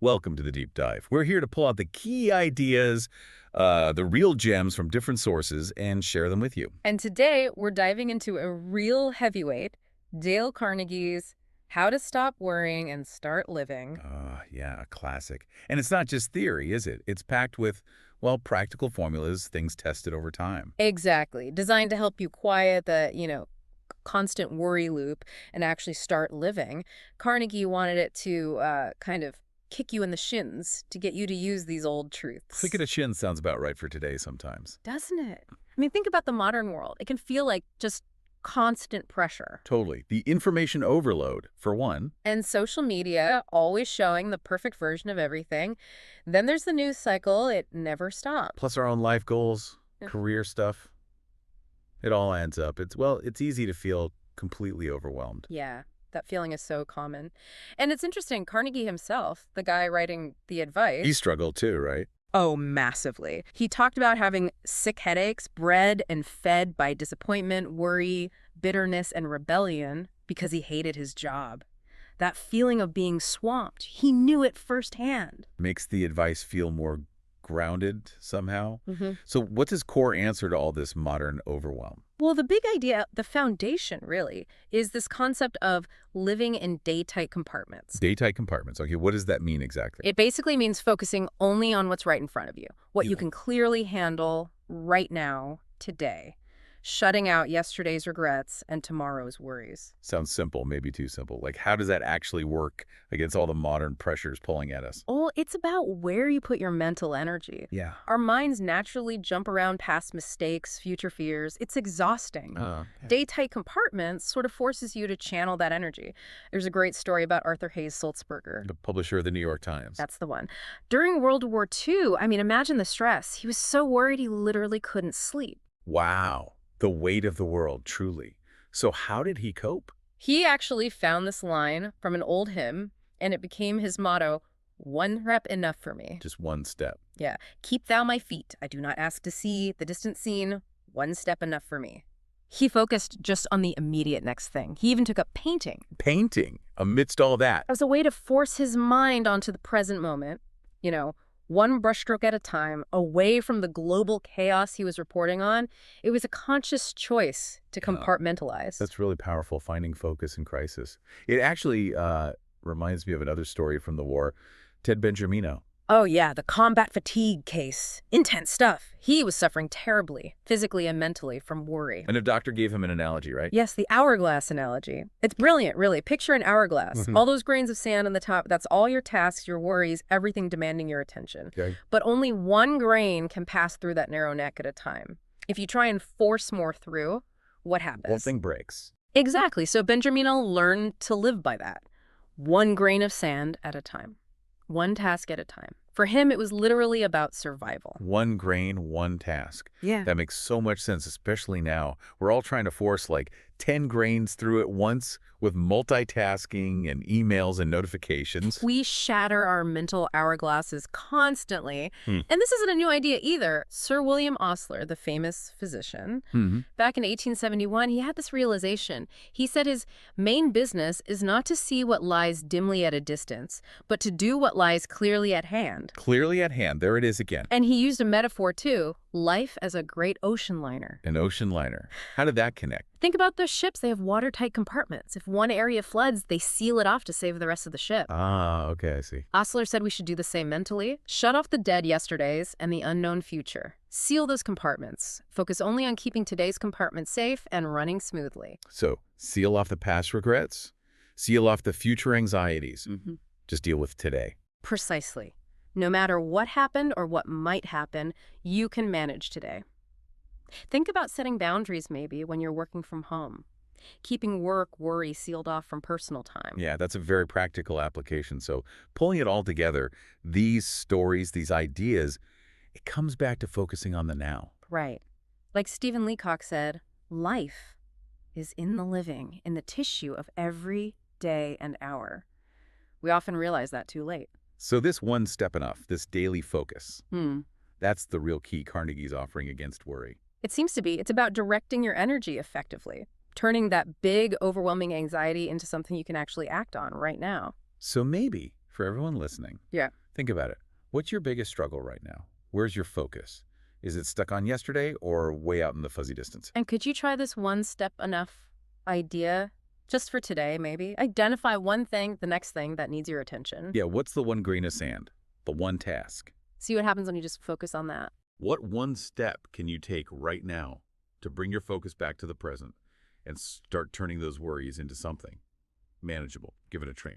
Welcome to the Deep Dive. We're here to pull out the key ideas, the real gems from different sources, and share them with you. And today, we're diving into a real heavyweight, Dale Carnegie's How to Stop Worrying and Start Living. Yeah, a classic. And it's not just theory, is it? It's packed with, well, practical formulas, things tested over time. Exactly. Designed to help you quiet the constant worry loop and actually start living. Carnegie wanted it to kind of kick you in the shins to get you to use these old truths. Click at a shin sounds about right for today sometimes. Doesn't it? I mean, think about the modern world. It can feel like just constant pressure. Totally. The information overload, for one. And social media, always showing the perfect version of everything. Then there's the news cycle. It never stops. Plus our own life goals, Yeah. career stuff. It all adds up. It's easy to feel completely overwhelmed. Yeah, that feeling is so common. And it's interesting, Carnegie himself, the guy writing the advice. He struggled too, right? Oh, massively. He talked about having sick headaches, bred and fed by disappointment, worry, bitterness, and rebellion because he hated his job. That feeling of being swamped, he knew it firsthand. Makes the advice feel more grounded somehow. Mm-hmm. So what's his core answer to all this modern overwhelm? Well, the big idea, the foundation really, is this concept of living in day-tight compartments. Day-tight compartments. Okay, what does that mean exactly? It basically means focusing only on what's right in front of you, what you Yeah. can clearly handle right now, today, shutting out yesterday's regrets and tomorrow's worries. Sounds simple, maybe too simple. Like, how does that actually work against all the modern pressures pulling at us? Oh, it's about where you put your mental energy. Yeah. Our minds naturally jump around past mistakes, future fears. It's exhausting. Day-tight compartments sort of forces you to channel that energy. There's a great story about Arthur Hayes Sulzberger. The publisher of the New York Times. That's the one. During World War II, I mean, imagine the stress. He was so worried he literally couldn't sleep. Wow. The weight of the world, truly. So how did he cope? He actually found this line from an old hymn, and it became his motto, "One rep enough for me." Just one step. Yeah. "Keep thou my feet. I do not ask to see the distant scene. One step enough for me." He focused just on the immediate next thing. He even took up painting Painting, amidst all that. as a way to force his mind onto the present moment, one brushstroke at a time, away from the global chaos he was reporting on. It was a conscious choice to compartmentalize. That's really powerful, finding focus in crisis. It actually reminds me of another story from the war, Ted Benjamino. Oh, yeah, the combat fatigue case. Intense stuff. He was suffering terribly, physically and mentally, from worry. And a doctor gave him an analogy, right? Yes, the hourglass analogy. It's brilliant, really. Picture an hourglass. All those grains of sand on the top, that's all your tasks, your worries, everything demanding your attention. Okay. But only one grain can pass through that narrow neck at a time. If you try and force more through, what happens? One thing breaks. Exactly. So Benjamino learned to live by that. One grain of sand at a time. One task at a time. For him, it was literally about survival. One grain, one task. Yeah. That makes so much sense, especially now. We're all trying to force like 10 grains through at once with multitasking and emails and notifications. We shatter our mental hourglasses constantly. And this isn't a new idea either. Sir William Osler, the famous physician, back in 1871, he had this realization. He said his main business is not to see what lies dimly at a distance, but to do what lies clearly at hand. Clearly at hand. There it is again. And he used a metaphor too, life as a great ocean liner. An ocean liner. How did that connect? Think about those ships. They have watertight compartments. If one area floods, they seal it off to save the rest of the ship. Ah, okay, I see. Osler said we should do the same mentally. Shut off the dead yesterdays and the unknown future. Seal those compartments. Focus only on keeping today's compartment safe and running smoothly. So, seal off the past regrets, seal off the future anxieties. Just deal with today. Precisely. No matter what happened or what might happen, you can manage today. Think about setting boundaries maybe when you're working from home. Keeping work, worry sealed off from personal time. Yeah, that's a very practical application. So, pulling it all together, these stories, these ideas, it comes back to focusing on the now. Right. Like Stephen Leacock said, life is in the living, in the tissue of every day and hour. We often realize that too late. So this one step enough, this daily focus, that's the real key Carnegie's offering against worry. It seems to be. It's about directing your energy effectively, turning that big, overwhelming anxiety into something you can actually act on right now. So maybe For everyone listening, Yeah. think about it. What's your biggest struggle right now? Where's your focus? Is it stuck on yesterday or way out in the fuzzy distance? And could you try this one step enough idea just for today, maybe? Identify one thing, the next thing that needs your attention. Yeah, what's the one grain of sand? The one task? See what happens when you just focus on that. What one step can you take right now to bring your focus back to the present and start turning those worries into something manageable? Give it a try.